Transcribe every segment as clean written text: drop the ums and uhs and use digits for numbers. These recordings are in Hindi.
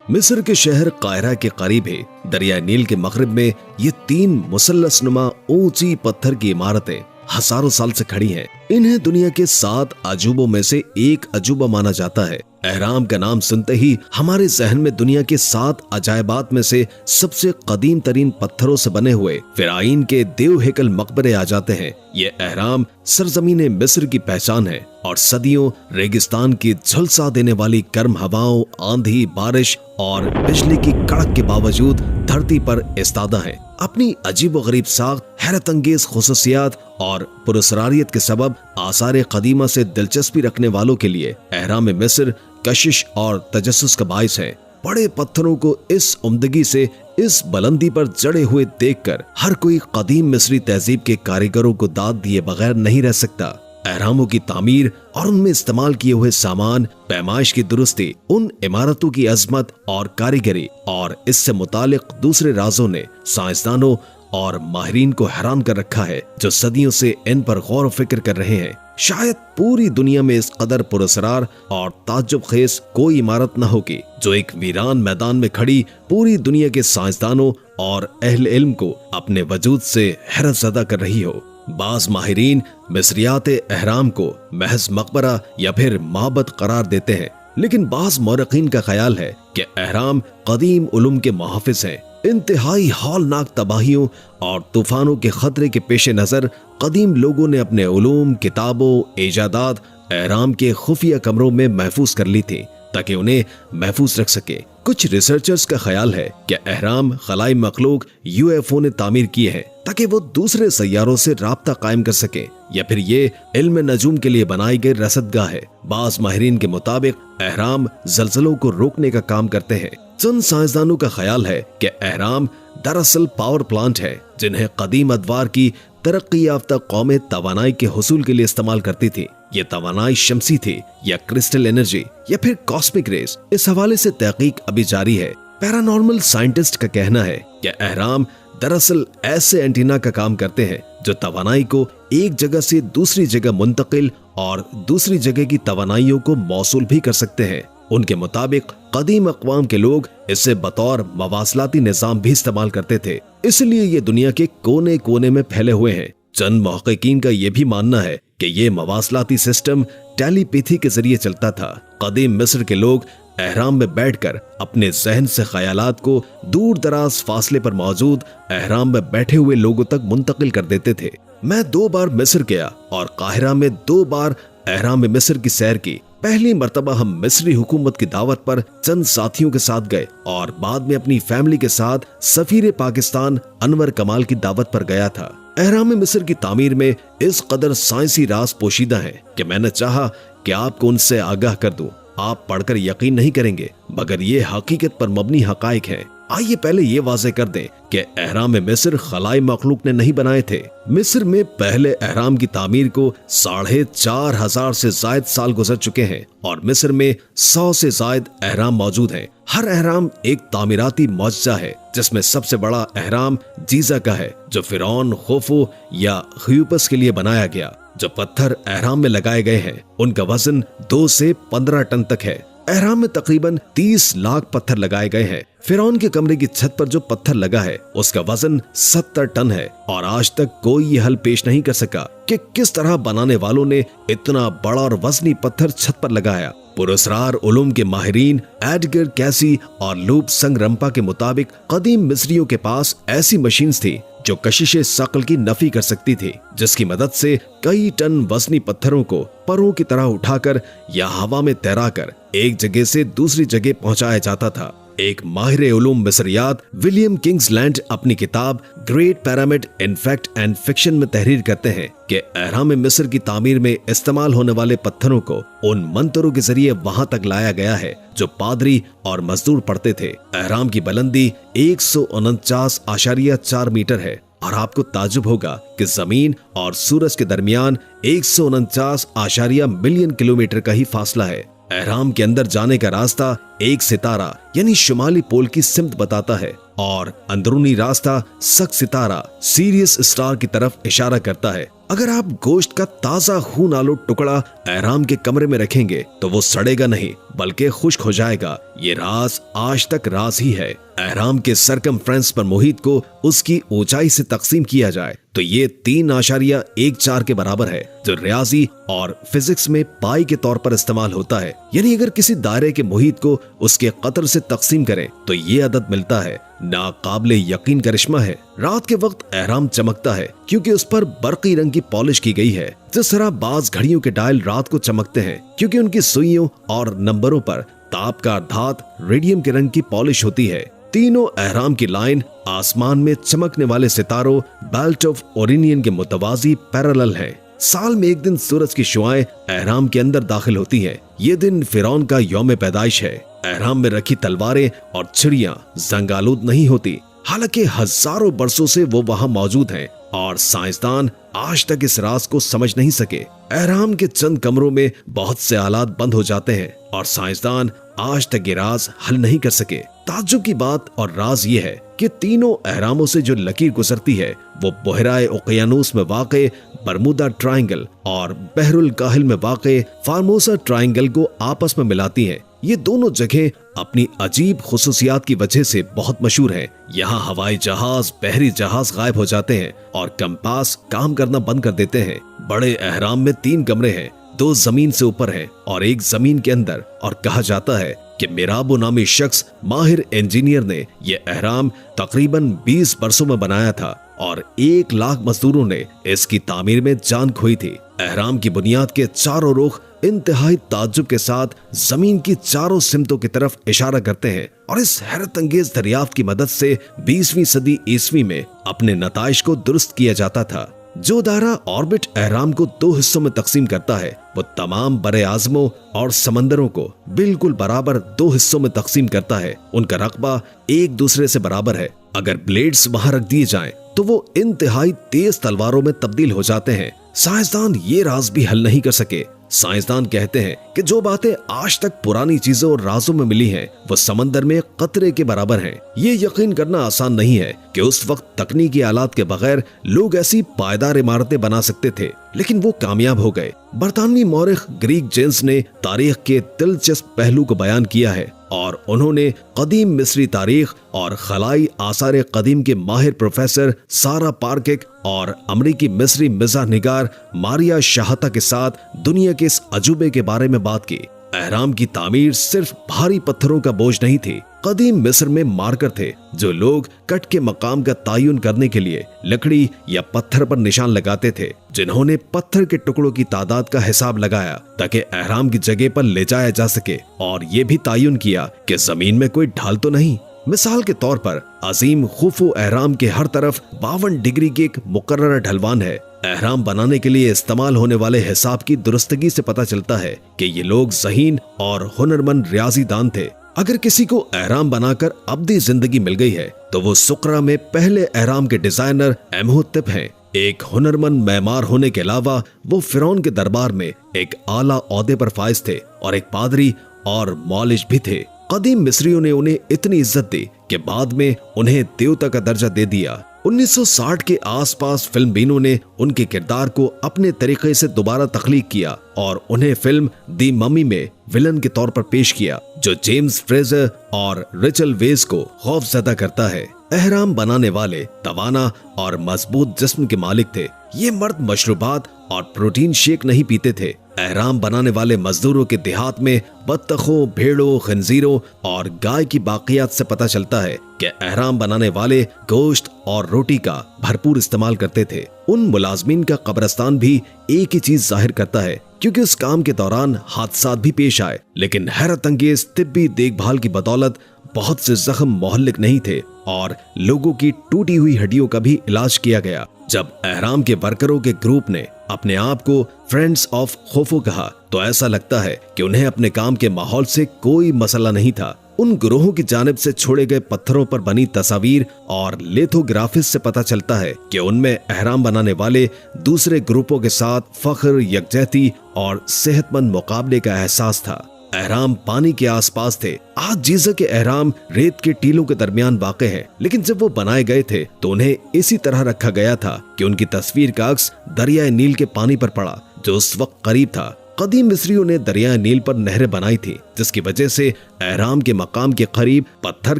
मिस्र के शहर कायरा के करीब है दरिया नील के मगरिब में ये 3 मुसल्लसनुमा ऊंची पत्थर की इमारतें हजारों साल से खड़ी हैं। इन्हें दुनिया के 7 अजूबों में से एक अजूबा माना जाता है। एहराम का नाम सुनते ही हमारे जहन में दुनिया के 7 अजायबात में से सबसे कदीम तरीन पत्थरों से बने हुए फिराइन के देव हेकल मकबरे आ जाते हैं। ये एहराम सरजमीन मिस्र की पहचान है और सदियों रेगिस्तान की झुलसा देने वाली गर्म हवाओं, आंधी, बारिश और बिजली की कड़क के बावजूद धरती पर इस्तादा है। अपनी अजीब व गरीब साख, हैरत अंगेज खुसूसियात और पुरस्कारियत के सबब आसार कदीमा से दिलचस्पी रखने वालों के लिए एहराम मिस्र कशिश और तजस्सुस का बाइस है। बड़े पत्थरों को इस उम्दगी से इस बुलंदी पर जड़े हुए देखकर हर कोई कदीम मिस्री तहजीब के कारीगरों को दाद दिए बगैर नहीं रह सकता। एहरामों की तामीर और उनमें इस्तेमाल किए हुए सामान, पैमाइश की दुरुस्ती, उन इमारतों की अजमत और कारीगरी और इससे मुतालिक दूसरे राजों ने साइंसदानों और माहिरीन को हैरान कर रखा है, जो सदियों से इन पर गौर फिक्र कर रहे हैं। शायद पूरी दुनिया में इस कदर पुरस्कार और ताज्जुब खेज कोई इमारत न होगी जो एक वीरान मैदान में खड़ी पूरी दुनिया के साइंसदानों और अहले इल्म को अपने वजूद से हैरत ज़दा कर रही हो। बाज माहिरीन मिस्रियात एहराम को महज मकबरा या फिर माबद करार देते हैं, लेकिन बाज मौरखीन का ख्याल है कि एहराम कदीम उलूम के मुहाफिज हैं। इंतहाई हौलनाक तबाहियों और तूफानों के खतरे के पेश नजर कदीम लोगों ने अपने उलूम, किताबों, इजादात एहराम के खुफिया कमरों में महफूज कर ली थी ताकि उन्हें महफूज रख सके। कुछ रिसर्चर्स का ख्याल है कि एहराम खलाई मखलूक UFO ने तामीर किए हैं ताकि वो दूसरे सैयारों से राब्ता कायम कर सके, या फिर ये इल्म नजूम के लिए बनाई गई रसदगाह है। बाज माहिरीन के मुताबिक एहराम जल्जलों को रोकने का काम करते हैं। चंद साइंसदानों का ख्याल है कि एहराम दरअसल पावर प्लांट है जिन्हें कदीम अदवार की तरक्की याफ्ता कौमें तवानाई के हुसूल के लिए इस्तेमाल करती थी। ये तवानाई शमसी थी या क्रिस्टल एनर्जी या फिर कॉस्मिक रेस, इस हवाले से तहकीक अभी जारी है। पैरानॉर्मल साइंटिस्ट का कहना है कि एहराम दरअसल ऐसे एंटीना का काम करते हैं जो तवानाई को एक जगह से दूसरी जगह मुंतकिल और दूसरी जगह की तवानाइयों को मौसूल भी कर सकते हैं। उनके मुताबिक कदीम अक़वाम के लोग इसे बतौर मवासलाती निज़ाम भी इस्तेमाल करते थे, इसलिए ये दुनिया के कोने कोने में फैले हुए हैं। चंद मुहक्किकीन का ये भी मानना है कि ये मवासलाती सिस्टम टेलीपैथी के जरिए चलता था। कदीम मिस्र के लोग एहराम में बैठकर अपने जहन से ख्यालात को दूर दराज फासले पर मौजूद एहराम में बैठे हुए लोगों तक मुंतकिल कर देते थे। मैं 2 बार मिस्र गया और काहिरा में 2 बार एहराम में मिस्र की सैर की। पहली मर्तबा हम मिस्री हुकूमत की दावत पर चंद साथियों के साथ गए और बाद में अपनी फैमिली के साथ सफीर पाकिस्तान अनवर कमाल की दावत पर गया था। एहराम मिस्र की तामीर में इस कदर साइंसी राज पोशीदा है कि मैंने चाहा कि आपको उनसे आगाह कर दूं। आप पढ़कर यकीन नहीं करेंगे, मगर ये हकीकत पर मबनी हकाइक है। आइए पहले ये वाज़े कर दें कि एहराम मिस्र खलाई मखलूक ने नहीं बनाए थे। मिस्र में पहले एहराम की तामीर को 4,500 से जायद साल गुजर चुके हैं और मिस्र में 100 से जायद एहराम मौजूद हैं। हर एहराम एक तामीराती मौजज़ा है, जिसमें सबसे बड़ा एहराम जीजा का है जो फिरौन खोफो या ख्यूपस के लिए बनाया गया। जो पत्थर एहराम में लगाए गए हैं उनका वजन 2 से 15 टन तक है। एहराम में तकरीबन 30 लाख पत्थर लगाए गए हैं। फिरौन के कमरे की छत पर जो पत्थर लगा है उसका वजन 70 टन है और आज तक कोई ये हल पेश नहीं कर सका कि किस तरह बनाने वालों ने इतना बड़ा और वजनी पत्थर छत पर लगाया। पुरस्कार उलूम के माहिरीन एडगर कैसी और लूप संगरम्पा के मुताबिक कदीम मिस्रियों के पास ऐसी मशीन्स थी जो कशिश सकल की नफी कर सकती थी, जिसकी मदद से कई टन वजनी पत्थरों को परों की तरह उठाकर या हवा में तैराकर एक जगह से दूसरी जगह पहुंचाया जाता था। एक माहिर उलूम मिस्रियात विलियम किंग्सलैंड अपनी किताब great pyramid in fact and fiction में तहरीर करते हैं कि एहराम मिस्र की तामीर में इस्तेमाल होने वाले पत्थरों को उन मंतरों के जरिए वहां तक लाया गया है जो पादरी और मजदूर पढ़ते थे। एहराम की बुलंदी 149.4 मीटर है और आपको ताजुब होगा कि जमीन और सूरज के दरमियान 149 मिलियन किलोमीटर का ही फासला है। एहराम के अंदर जाने का रास्ता एक सितारा यानी शुमाली पोल की सिमत बताता है और अंदरूनी रास्ता सक सितारा सीरियस स्टार की तरफ इशारा करता है। अगर आप गोश्त का ताजा खून आलू टुकड़ा एहराम के कमरे में रखेंगे तो वो सड़ेगा नहीं बल्कि खुश्क हो जाएगा। ये राज आज तक राज ही है। एहराम के सरकमफ्रेंस पर मुहित को उसकी ऊंचाई से तकसीम किया जाए तो ये 3.14 के बराबर है, जो रियाजी और फिजिक्स में पाई के तौर पर इस्तेमाल होता है। यानी अगर किसी दायरे के मुहित को उसके कतर से तकसीम करें तो ये अदद मिलता है। नाकाबिले यकीन करिश्मा है। रात के वक्त एहराम चमकता है क्योंकि उस पर बरकी रंग की पॉलिश की गई है। जिस तरह बाज घड़ियों के डायल रात को चमकते हैं क्योंकि उनकी सुइयों और नंबरों पर ताप का धात रेडियम के रंग की पॉलिश होती है। तीनों एहराम की लाइन आसमान में चमकने वाले सितारों बेल्ट ऑफ ओरिनियन के मुतवाजी पैरेलल है। साल में एक दिन सूरज की शुआएं एहराम के अंदर दाखिल होती हैं। ये दिन फिरौन का यौम पैदाइश है। एहराम में रखी तलवारें और चिड़ियां जंगालूद नहीं होती, हालांकि हजारों बरसों से वो वहां मौजूद हैं और साइंसदान आज तक इस राज को समझ नहीं सके। एहराम के चंद कमरों में बहुत से आलात बंद हो जाते हैं और साइंसदान आज तक ये राज हल नहीं कर सके। ताज्जुब की बात और राज ये है कि तीनों एहरामों से जो लकीर गुजरती है वो बहराए उकियानूस में वाक़े बरमुदा ट्रायंगल और बहरुल काहिल में वाक़े फार्मोसा ट्रायंगल को आपस में मिलाती हैं। ये दोनों जगह अपनी अजीब खुसूसियात की वजह से बहुत मशहूर हैं। यहाँ हवाई जहाज, बहरी जहाज गायब हो जाते हैं और कंपास काम करना बंद कर देते हैं। बड़े एहराम में 3 कमरे हैं, 2 जमीन से ऊपर हैं और 1 जमीन के अंदर। और कहा जाता है कि मिराबो नामी शख्स माहिर इंजीनियर ने यह एहराम तकरीबन 20 बरसों में बनाया था और 1 लाख मजदूरों ने इसकी तामीर में जान खोई थी। एहराम की बुनियाद के चारों रुख इंतहाई ताज्जुब के साथ जमीन की चारों सिमतों की तरफ इशारा करते हैं और इस हैरत अंगेज दरियाफ्त की मदद से 20वीं सदी ईस्वी में अपने नताइश को दुरुस्त किया जाता था। जो दायरा ऑर्बिट एहराम को 2 हिस्सों में तकसीम करता है वो तमाम बरे आजमों और समंदरों को बिल्कुल बराबर 2 हिस्सों में तकसीम करता है। उनका रकबा एक दूसरे से बराबर है। अगर ब्लेड्स वहां रख दिए जाएं तो वो इंतहाई तेज तलवारों में तब्दील हो जाते हैं। साइंसदान ये राज भी हल नहीं कर सके। साइंसदान कहते हैं कि जो बातें आज तक पुरानी चीजों और राजों में मिली हैं, वो समंदर में कतरे के बराबर हैं। ये यकीन करना आसान नहीं है कि उस वक्त तकनीकी आलात के बगैर लोग ऐसी पायदार इमारतें बना सकते थे, लेकिन वो कामयाब हो गए। बरतानवी मौरिख ग्रीक जेन्स ने तारीख के दिलचस्प पहलू को बयान किया है और उन्होंने कदीम मिस्री तारीख और खलाई आसार कदीम के माहिर प्रोफेसर सारा पार्किक और अमरीकी मिस्री मिज़ाह निगार मारिया शाहता के साथ दुनिया के इस अजूबे के बारे में बात की। एहराम की तामीर सिर्फ भारी पत्थरों का बोझ नहीं थी। कदीम मिस्र में मार्कर थे जो लोग कट के मकाम का तयन करने के लिए लकड़ी या पत्थर पर निशान लगाते थे, जिन्होंने पत्थर के टुकड़ों की तादाद का हिसाब लगाया ताकि एहराम की जगह पर ले जाया जा सके और ये भी तयन किया कि जमीन में कोई ढाल तो नहीं। मिसाल के तौर पर अजीम खुफू एहराम के हर तरफ 52 डिग्री की एक मुकर्रर ढलवान है। एहराम बनाने के लिए इस्तेमाल होने वाले हिसाब की दुरुस्तगी से पता चलता है कि ये लोग ज़हीन और हुनरमंद रियाजीदान थे। अगर किसी को एहराम बनाकर अब्दी जिंदगी मिल गई है तो वो सुकरा में पहले एहराम के डिजाइनर एमहोतेप हैं। एक हुनरमंद मैमार होने के अलावा वो फिरौन के दरबार में एक आला ओहदे पर फाइज थे और एक पादरी और मौलिज भी थे। कदीम मिस्रियों ने उन्हें इतनी इज्जत दी कि बाद में उन्हें देवता का दर्जा दे दिया। 1960 के आसपास फिल्म बीनों ने उनके किरदार को अपने तरीके से दोबारा तख्लीक किया और उन्हें फिल्म दी मम्मी में विलन के तौर पर पेश किया, जो जेम्स फ्रेजर और रिचल वेज को खौफजदा करता है। एहराम बनाने वाले तवाना और मजबूत जिस्म के मालिक थे। ये मर्द मशरूबात और प्रोटीन शेक नहीं पीते थे। एहराम बनाने वाले मजदूरों के देहात में बत्तखों, भेड़ों, खंजीरों और गाय की बाकियात से पता चलता है कि एहराम बनाने वाले गोश्त और रोटी का भरपूर इस्तेमाल करते थे। उन मुलाजमीन का कब्रिस्तान भी एक ही चीज जाहिर करता है, क्योंकि उस काम के दौरान हादसात भी पेश आए, लेकिन हैरत अंगेज तिब्बी देखभाल की बदौलत बहुत से जख्म मोहल्लिक नहीं थे और लोगों की टूटी हुई हड्डियों का भी इलाज किया गया। जब एहराम के वर्करों के ग्रुप ने अपने आप को फ्रेंड्स ऑफ खोफो कहा तो ऐसा लगता है कि उन्हें अपने काम के माहौल से कोई मसला नहीं था। उन गिरोहों की जानिब से छोड़े गए पत्थरों पर बनी तस्वीर और लिथोग्राफिस से पता चलता है कि उनमें एहराम बनाने वाले दूसरे ग्रुपों के साथ फख्र, यकजहती और सेहतमंद मुकाबले का एहसास था। अहराम पानी के आसपास थे। आज जीजा के अहराम रेत के टीलों के दरमियान वाक़ है, लेकिन जब वो बनाए गए थे तो उन्हें इसी तरह रखा गया था कि उनकी तस्वीर का अक्स दरियाए नील के पानी पर पड़ा, जो उस वक्त करीब था। कदीम मिस्रियों ने दरियाए नील पर नहरें बनाई थी, जिसकी वजह से अहराम के मकाम के करीब पत्थर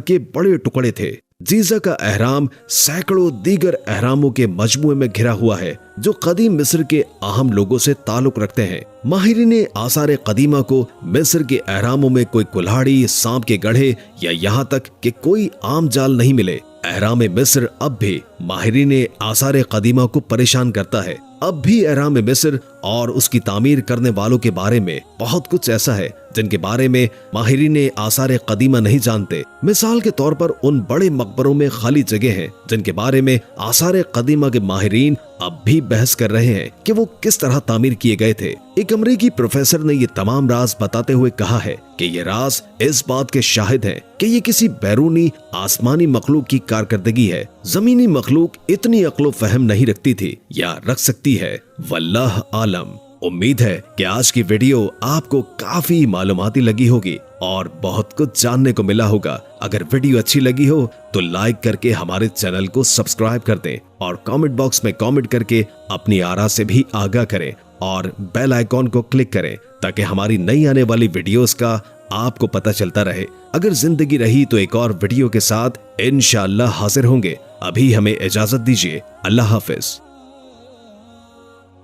के बड़े टुकड़े थे। जीजा का अहराम सैकड़ों दीगर अहरामों के मजमूए में घिरा हुआ है, जो कदीम मिस्र के अहम लोगों से ताल्लुक रखते हैं। माहिरीन आसार कदीमा को मिस्र के अहरामों में कोई कुल्हाड़ी, सांप के गढ़े या यहाँ तक कि कोई आम जाल नहीं मिले। अहराम मिस्र अब भी माहिरीन आसार कदीमा को परेशान करता है। अब भी अहराम मिस्र और उसकी तामीर करने वालों के बारे में बहुत कुछ ऐसा है जिनके बारे में माहिरीन आसार कदीमा नहीं जानते। मिसाल के तौर पर उन बड़े मकबरों में खाली जगह हैं जिनके बारे में आसार कदीमा के माहिरीन अब भी बहस कर रहे हैं कि वो किस तरह तामीर किए गए थे। एक अमरीकी प्रोफेसर ने ये तमाम राज बताते हुए कहा है कि ये राज इस बात के शाहिद हैं कि ये किसी बैरूनी आसमानी मखलूक की कारकर्दगी है। जमीनी मखलूक इतनी अक्लो फहम नहीं रखती थी या रख सकती है, वल्लाह आलम। उम्मीद है कि आज की वीडियो आपको काफी मालूमाती लगी होगी और बहुत कुछ जानने को मिला होगा। अगर वीडियो अच्छी लगी हो तो लाइक करके हमारे चैनल को सब्सक्राइब कर दें और कमेंट बॉक्स में कमेंट करके अपनी आरा से भी आगाह करें और बेल आइकॉन को क्लिक करें ताकि हमारी नई आने वाली वीडियोस का आपको पता चलता रहे। अगर जिंदगी रही तो एक और वीडियो के साथ इंशाअल्लाह हाजिर होंगे। अभी हमें इजाजत दीजिए। अल्लाह हाफिज।